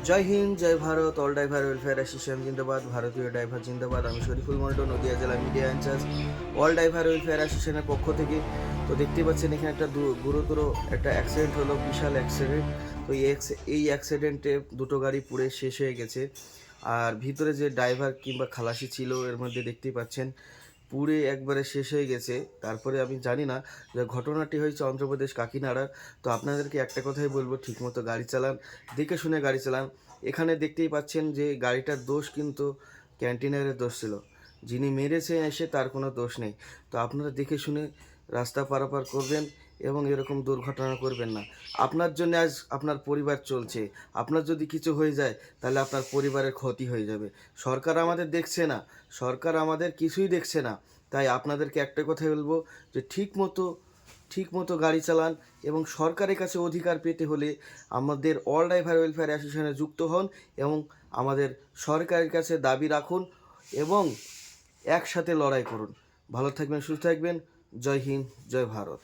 জয় হিন্দ, জয় Bharat. All driver welfare association জিন্দাবাদ, ভারতীয় ড্রাইভার জিন্দাবাদ। আমি শরীফুল মন্ডল, নদিয়া জেলা media incharge, all driver welfare অ্যাসোসিয়েশনের পক্ষ থেকে। তো দেখতেই পাচ্ছেন এখানে একটা গুরুতর একটা অ্যাক্সিডেন্ট হলো, বিশাল অ্যাক্সিডেন্ট। তো এই অ্যাক্সিডেন্টে দুটো গাড়ি পুড়ে শেষ হয়ে গেছে। আর ভিতরে যে ড্রাইভার কিংবা খালাসি ছিল এর মধ্যে দেখতেই পাচ্ছেন পুড়ে একবারে শেষ হয়ে গেছে। তারপরে আমি জানি না যে ঘটনাটি হয়েছে অন্ধ্রপ্রদেশ কাকিনাড়ার। তো আপনাদেরকে একটা কথাই বলবো, ঠিকমতো গাড়ি চালান, দেখে শুনে গাড়ি চালান। এখানে দেখতেই পাচ্ছেন যে গাড়িটার দোষ কিন্তু ক্যান্টিনারের দোষ ছিল, যিনি মেরেছে এসে তার কোনো দোষ নেই। তো আপনারা দেখে শুনে রাস্তা পারাপার করবেন এবং এরকম দুর্ঘটনা করবেন না। আপনার জন্য আজ আপনার পরিবার চলছে, আপনার যদি কিছু হয়ে যায় তাহলে আপনার পরিবারের ক্ষতি হয়ে যাবে। সরকার আমাদের দেখছে না, সরকার আমাদের কিছুই দেখছে না। তাই আপনাদেরকে একটা কথাই বলবো যে ঠিক মতো গাড়ি চালান এবং সরকারের কাছে অধিকার পেতে হলে আমাদের অল ড্রাইভার ওয়েলফেয়ার অ্যাসোসিয়েশনে যুক্ত হন এবং আমাদের সরকারের কাছে দাবি রাখুন এবং একসাথে লড়াই করুন। ভালো থাকবেন, সুস্থ থাকবেন। জয় হিন্দ, জয় ভারত।